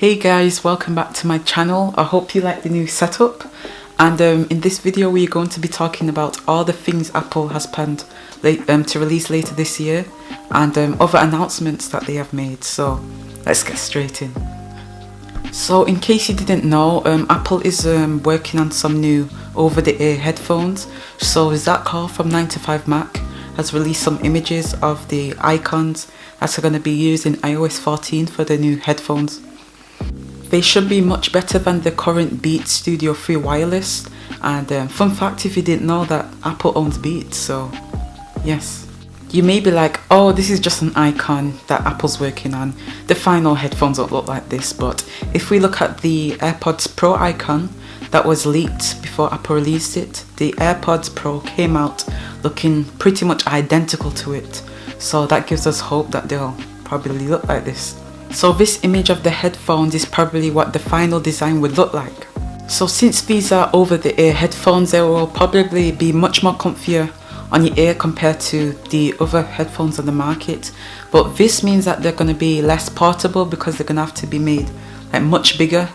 Hey guys, welcome back to my channel. I hope you like the new setup, and in this video we're going to be talking about all the things Apple has planned to release later this year, and other announcements that they have made. So let's get straight in. So in case you didn't know, Apple is working on some new over-the-ear headphones. So Zach Hall from 9to5Mac has released some images of the icons that are going to be used in iOS 14 for the new headphones. They should be much better than the current Beats Studio 3 wireless, and fun fact if you didn't know that Apple owns Beats, so yes. You may be like, oh, this is just an icon that Apple's working on, the final headphones don't look like this. But if we look at the AirPods Pro icon that was leaked before Apple released it, the AirPods Pro came out looking pretty much identical to it, so that gives us hope that they'll probably look like this. So this image of the headphones is probably what the final design would look like. So since these are over-the-ear headphones, they will probably be much more comfier on your ear compared to the other headphones on the market. But this means that they're going to be less portable because they're going to have to be made like much bigger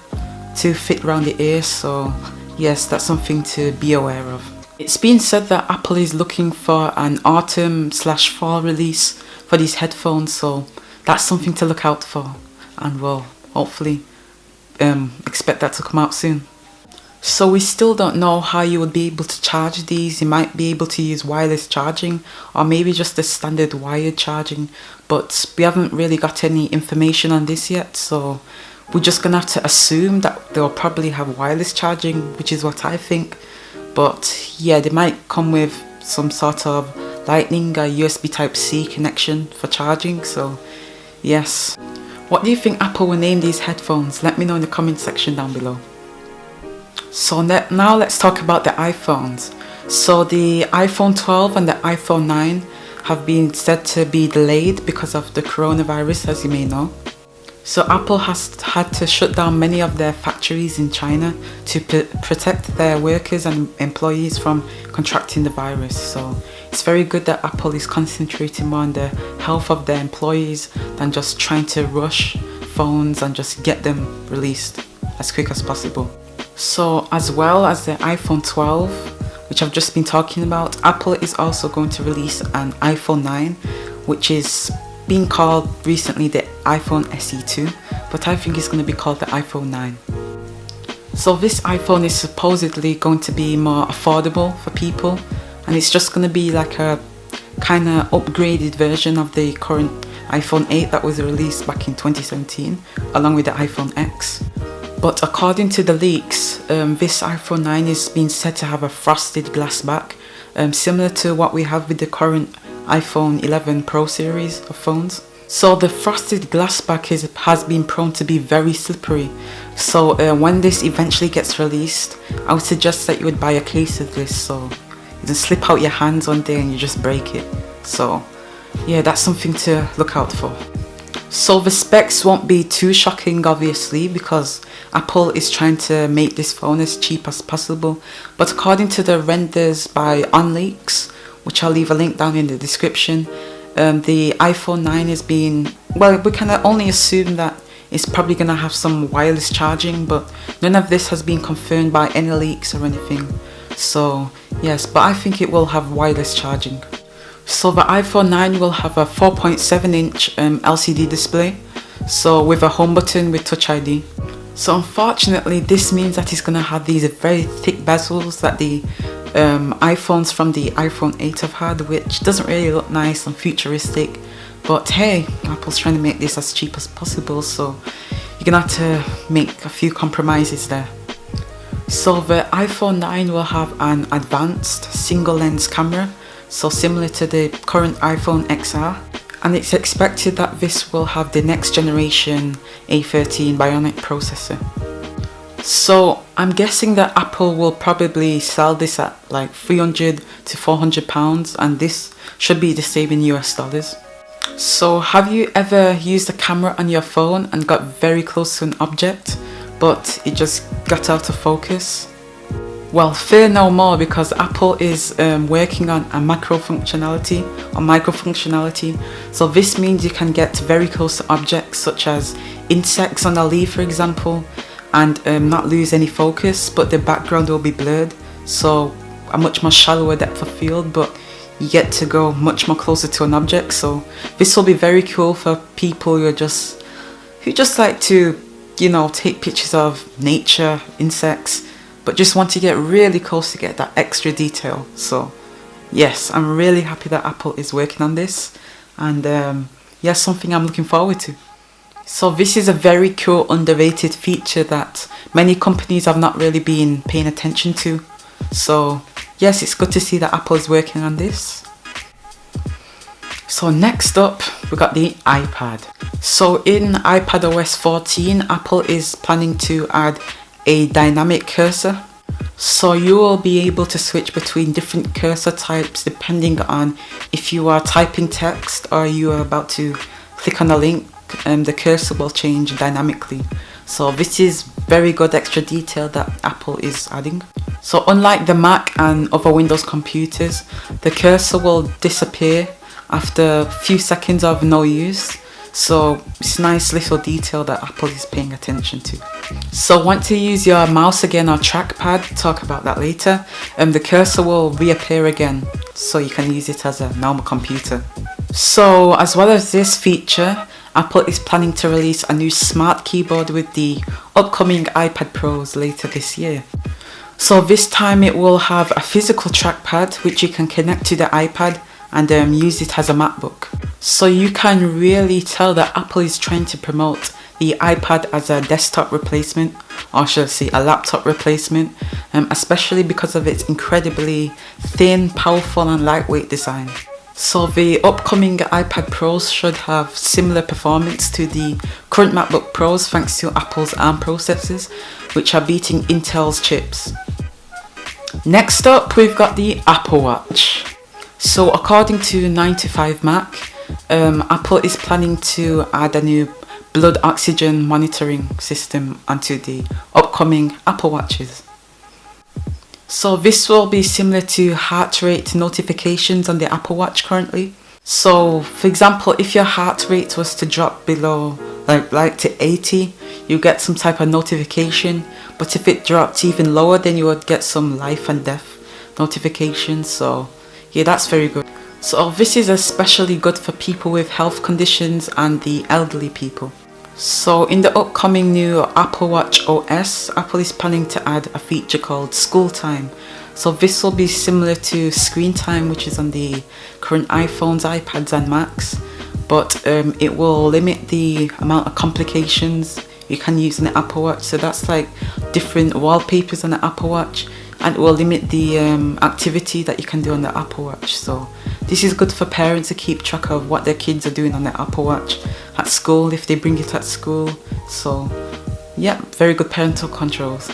to fit around the ear. So yes, that's something to be aware of. It's been said that Apple is looking for an autumn/fall release for these headphones, so that's something to look out for, and we'll hopefully expect that to come out soon. So we still don't know how you would be able to charge these. You might be able to use wireless charging or maybe just the standard wired charging, but we haven't really got any information on this yet, so we're just gonna have to assume that they'll probably have wireless charging, which is what I think. But yeah, they might come with some sort of lightning or USB Type-C connection for charging, so yes. What do you think Apple will name these headphones? Let me know in the comment section down below. So now let's talk about the iPhones. So the iPhone 12 and the iPhone 9 have been said to be delayed because of the coronavirus, as you may know. So Apple has had to shut down many of their factories in China to protect their workers and employees from contracting the virus. So it's very good that Apple is concentrating more on the health of their employees than just trying to rush phones and just get them released as quick as possible. So as well as the iPhone 12, which I've just been talking about, Apple is also going to release an iPhone 9, which is being called recently the iPhone SE2, but I think it's going to be called the iPhone 9. So this iPhone is supposedly going to be more affordable for people, and it's just going to be like a kind of upgraded version of the current iPhone 8 that was released back in 2017 along with the iPhone X. But according to the leaks, this iPhone 9 is being said to have a frosted glass back, similar to what we have with the current iPhone 11 Pro series of phones. So the frosted glass back has been prone to be very slippery. So when this eventually gets released, I would suggest that you would buy a case of this, so you can slip out your hands one day and you just break it. So yeah, that's something to look out for. So the specs won't be too shocking, obviously, because Apple is trying to make this phone as cheap as possible. But according to the renders by OnLeaks, which I'll leave a link down in the description, the iPhone 9 is being, well, we can only assume that it's probably going to have some wireless charging, but none of this has been confirmed by any leaks or anything. So yes, but I think it will have wireless charging. So the iPhone 9 will have a 4.7-inch LCD display, so with a home button with Touch ID. So unfortunately this means that it's going to have these very thick bezels that the iPhones from the iPhone 8 have had, which doesn't really look nice and futuristic. But hey, Apple's trying to make this as cheap as possible, so you're gonna have to make a few compromises there. So the iPhone 9 will have an advanced single lens camera, so similar to the current iPhone XR, and it's expected that this will have the next generation A13 Bionic processor. So I'm guessing that Apple will probably sell this at like £300 to £400, and this should be the same in US dollars. So have you ever used a camera on your phone and got very close to an object, but it just got out of focus? Well, fear no more, because Apple is working on a micro functionality. So this means you can get very close to objects such as insects on a leaf, for example, and not lose any focus, but the background will be blurred, so a much more shallower depth of field, but you get to go much more closer to an object. So this will be very cool for people who just like to, you know, take pictures of nature, insects, but just want to get really close to get that extra detail. So yes, I'm really happy that Apple is working on this, and yeah, something I'm looking forward to. So this is a very cool underrated feature that many companies have not really been paying attention to. So yes, it's good to see that Apple is working on this. So next up, we got the iPad. So in iPadOS 14, Apple is planning to add a dynamic cursor. So you will be able to switch between different cursor types depending on if you are typing text or you are about to click on a link, and the cursor will change dynamically. So this is very good extra detail that Apple is adding. So unlike the Mac and other Windows computers, the cursor will disappear after a few seconds of no use. So it's a nice little detail that Apple is paying attention to. So want to use your mouse again or trackpad, talk about that later, and the cursor will reappear again, so you can use it as a normal computer. So as well as this feature, Apple is planning to release a new smart keyboard with the upcoming iPad Pros later this year. So this time it will have a physical trackpad which you can connect to the iPad and use it as a MacBook. So you can really tell that Apple is trying to promote the iPad as a desktop replacement, or should I say a laptop replacement, especially because of its incredibly thin, powerful and lightweight design. So the upcoming iPad Pros should have similar performance to the current MacBook Pros thanks to Apple's ARM processors, which are beating Intel's chips. Next up, we've got the Apple Watch. So according to 9to5Mac, Apple is planning to add a new blood oxygen monitoring system onto the upcoming Apple Watches. So this will be similar to heart rate notifications on the Apple Watch currently. So for example, if your heart rate was to drop below like to 80, you get some type of notification, but if it dropped even lower, then you would get some life and death notifications. So yeah, that's very good. So this is especially good for people with health conditions and the elderly people. So in the upcoming new Apple Watch OS, Apple is planning to add a feature called School Time. So this will be similar to Screen Time, which is on the current iPhones, iPads and Macs, but it will limit the amount of complications you can use on the Apple Watch. So that's like different wallpapers on the Apple Watch, and it will limit the activity that you can do on the Apple Watch. So this is good for parents to keep track of what their kids are doing on their Apple Watch at school, if they bring it at school. So yeah, very good parental controls.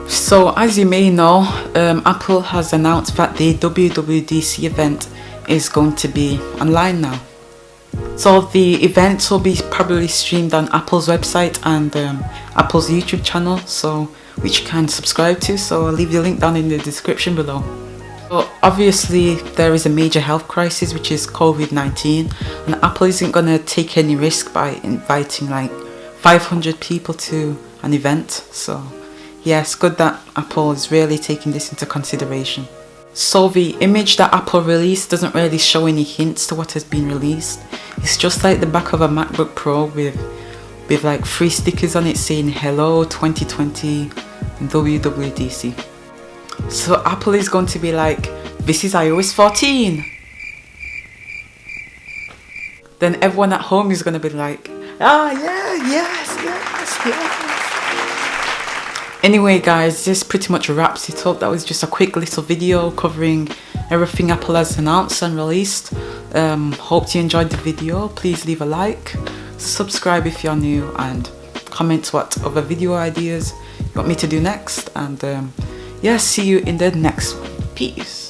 So as you may know, Apple has announced that the WWDC event is going to be online now. So the event will be probably streamed on Apple's website and Apple's YouTube channel, so which you can subscribe to. So I'll leave the link down in the description below. So obviously there is a major health crisis, which is COVID-19, and Apple isn't going to take any risk by inviting like 500 people to an event. So yeah, it's good that Apple is really taking this into consideration. So the image that Apple released doesn't really show any hints to what has been released. It's just like the back of a MacBook Pro with like 3 stickers on it saying hello 2020 WWDC. So Apple is going to be like, this is iOS 14. Then everyone at home is going to be like, ah yeah, yes. Anyway guys, this pretty much wraps it up. That was just a quick little video covering everything Apple has announced and released. Hope you enjoyed the video. Please leave a like, subscribe if you're new, and comment what other video ideas you want me to do next. And yeah, see you in the next one. Peace.